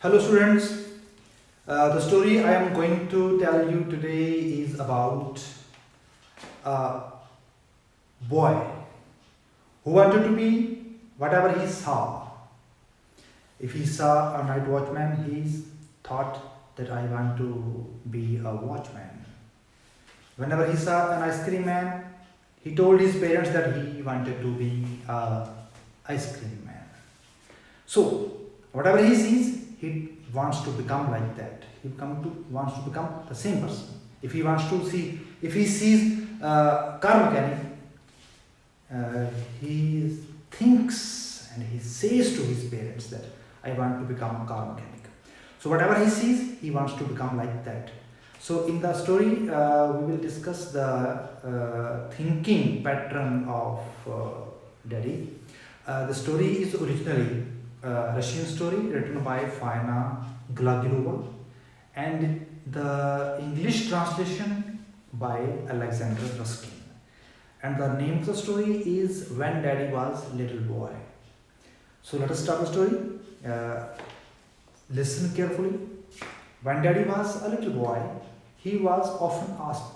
Hello students, the story I am going to tell you today is about a boy who wanted to be whatever he saw. If he saw a night watchman, he thought that I want to be a watchman. Whenever he saw an ice cream man, he told his parents that he wanted to be a ice cream man. So, whatever he sees, he wants to become like that. Wants to become the same person. If he sees a car mechanic, he thinks and he says to his parents that I want to become a car mechanic. So whatever he sees, he wants to become like that. So in the story, we will discuss the thinking pattern of Daddy. The story is originally Russian story written by Fainna Glagoleva, and the English translation by Alexander Ruskin. And the name of the story is When Daddy Was Little Boy. So let us start the story. Listen carefully. When Daddy was a little boy, he was often asked,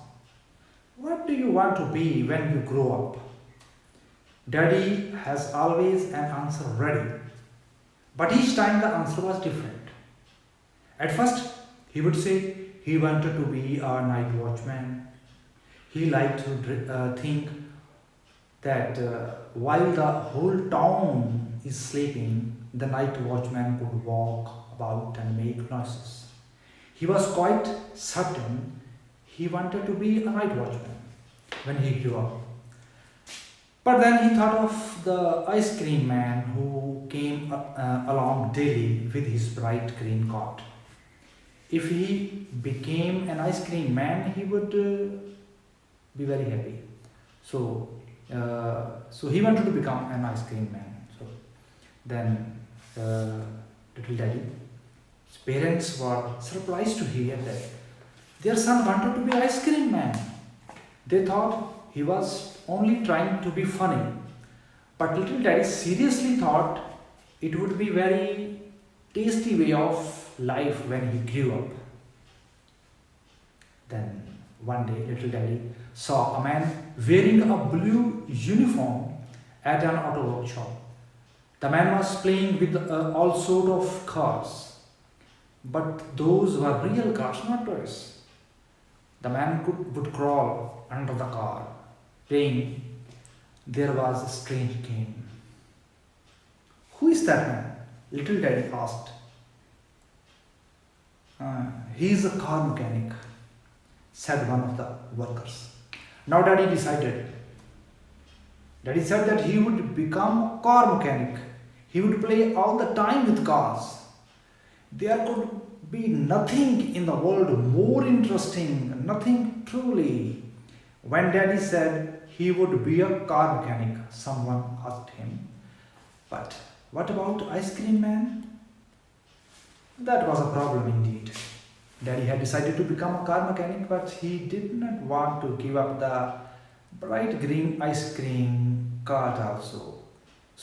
"What do you want to be when you grow up?" Daddy has always an answer ready. But each time the answer was different. At first, he would say he wanted to be a night watchman. He liked to think that while the whole town is sleeping, the night watchman could walk about and make noises. He was quite certain he wanted to be a night watchman when he grew up. But then he thought of the ice cream man who came along daily with his bright green cart. If he became an ice cream man, he would be very happy. So he wanted to become an ice cream man. So then little Daddy's parents were surprised to hear that their son wanted to be an ice cream man. They thought he was only trying to be funny. But little Daddy seriously thought it would be very tasty way of life when he grew up. Then one day little Daddy saw a man wearing a blue uniform at an auto workshop. The man was playing with all sort of cars. But those were real cars, not toys. The man would crawl under the car, playing. There was a strange game. "Who is that man?" little Daddy asked. "He is a car mechanic," said one of the workers. Now Daddy said that he would become a car mechanic. He would play all the time with cars. There could be nothing in the world more interesting, nothing truly. When Daddy said he would be a car mechanic, someone asked him, "But what about ice cream man?" That was a problem indeed. Daddy had decided to become a car mechanic, but he did not want to give up the bright green ice cream cart also.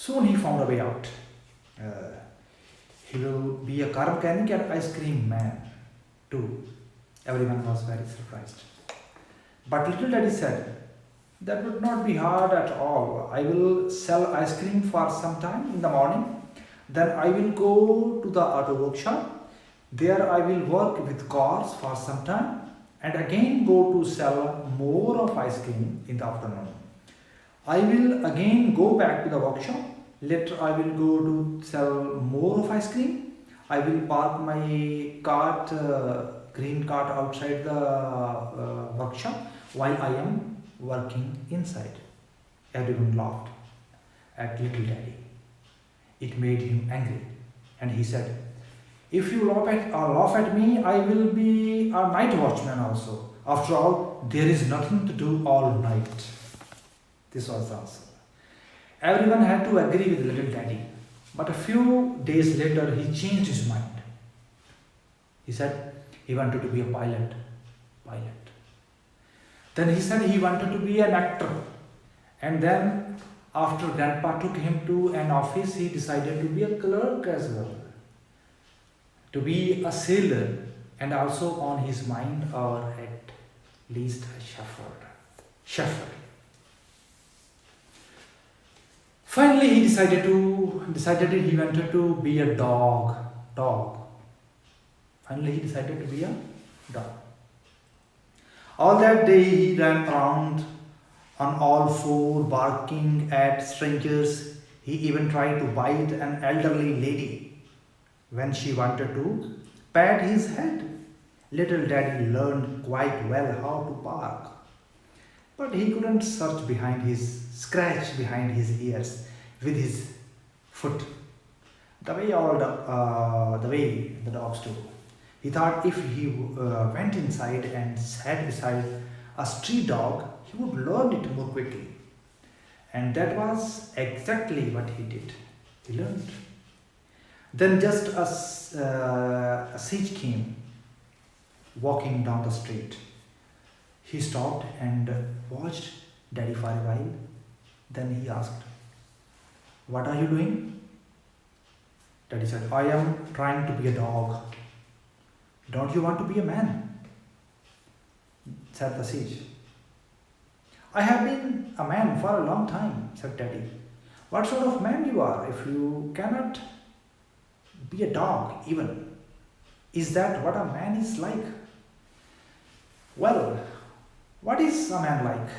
Soon he found a way out. He will be a car mechanic and ice cream man too. Everyone was very surprised. But little Daddy said, "That would not be hard at all. I will sell ice cream for some time in the morning. Then I will go to the auto workshop. There I will work with cars for some time and again go to sell more of ice cream in the afternoon. I will again go back to the workshop. Later I will go to sell more of ice cream. I will park my green cart outside the workshop while I am working inside." Everyone laughed at little Daddy. It made him angry, and he said, "If you laugh at me, I will be a night watchman also. After all, there is nothing to do all night." This was the answer. Everyone had to agree with little Daddy, but a few days later he changed his mind. He said he wanted to be a pilot. Then he said he wanted to be an actor. And then after Grandpa took him to an office, he decided to be a clerk as well. to be a sailor, and also on his mind, or at least a shepherd. Shepherd. Finally, he decided he wanted to be a dog. Finally, he decided to be a dog. All that day, he ran around on all four, barking at strangers. He even tried to bite an elderly lady when she wanted to pat his head. Little Daddy learned quite well how to bark, but he couldn't scratch behind his ears with his foot, the way the dogs do. He thought if he went inside and sat beside a street dog, he would learn it more quickly. And that was exactly what he did. He learned. Then just as a sage came walking down the street, he stopped and watched Daddy for a while. Then he asked, "What are you doing?" Daddy said, "I am trying to be a dog." "Don't you want to be a man?" said the sage. "I have been a man for a long time," said Daddy. "What sort of man you are if you cannot be a dog even? Is that what a man is like?" "Well, what is a man like?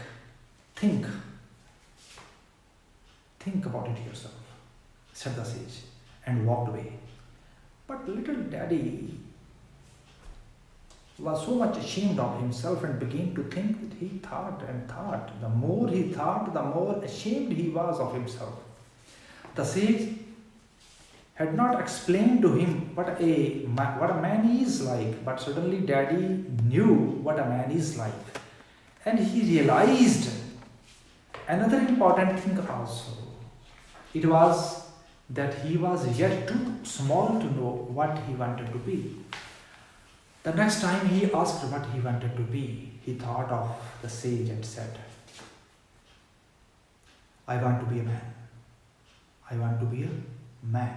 Think about it yourself," said the sage, and walked away. But little Daddy was so much ashamed of himself and began to think that he thought and thought. The more he thought, the more ashamed he was of himself. The sage had not explained to him what a man is like, but suddenly Daddy knew what a man is like. And he realized another important thing also. It was that he was yet too small to know what he wanted to be. The next time he asked what he wanted to be, he thought of the sage and said, "I want to be a man. I want to be a man."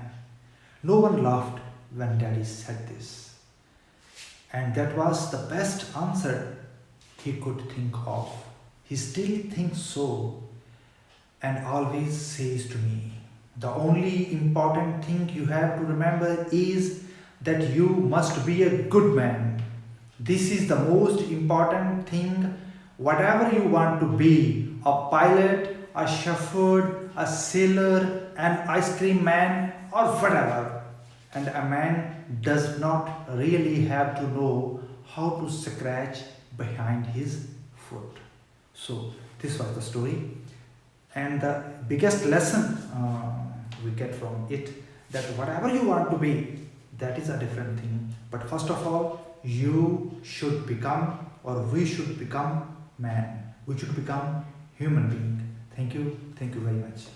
No one laughed when Daddy said this. And that was the best answer he could think of. He still thinks so and always says to me, "The only important thing you have to remember is that you must be a good man. This is the most important thing. Whatever you want to be, a pilot, a shepherd, a sailor, an ice cream man, or whatever. And a man does not really have to know how to scratch behind his foot." So this was the story. And the biggest lesson we get from it, that whatever you want to be, that is a different thing. But first of all, you should become, or we should become man. We should become human being. Thank you. Thank you very much.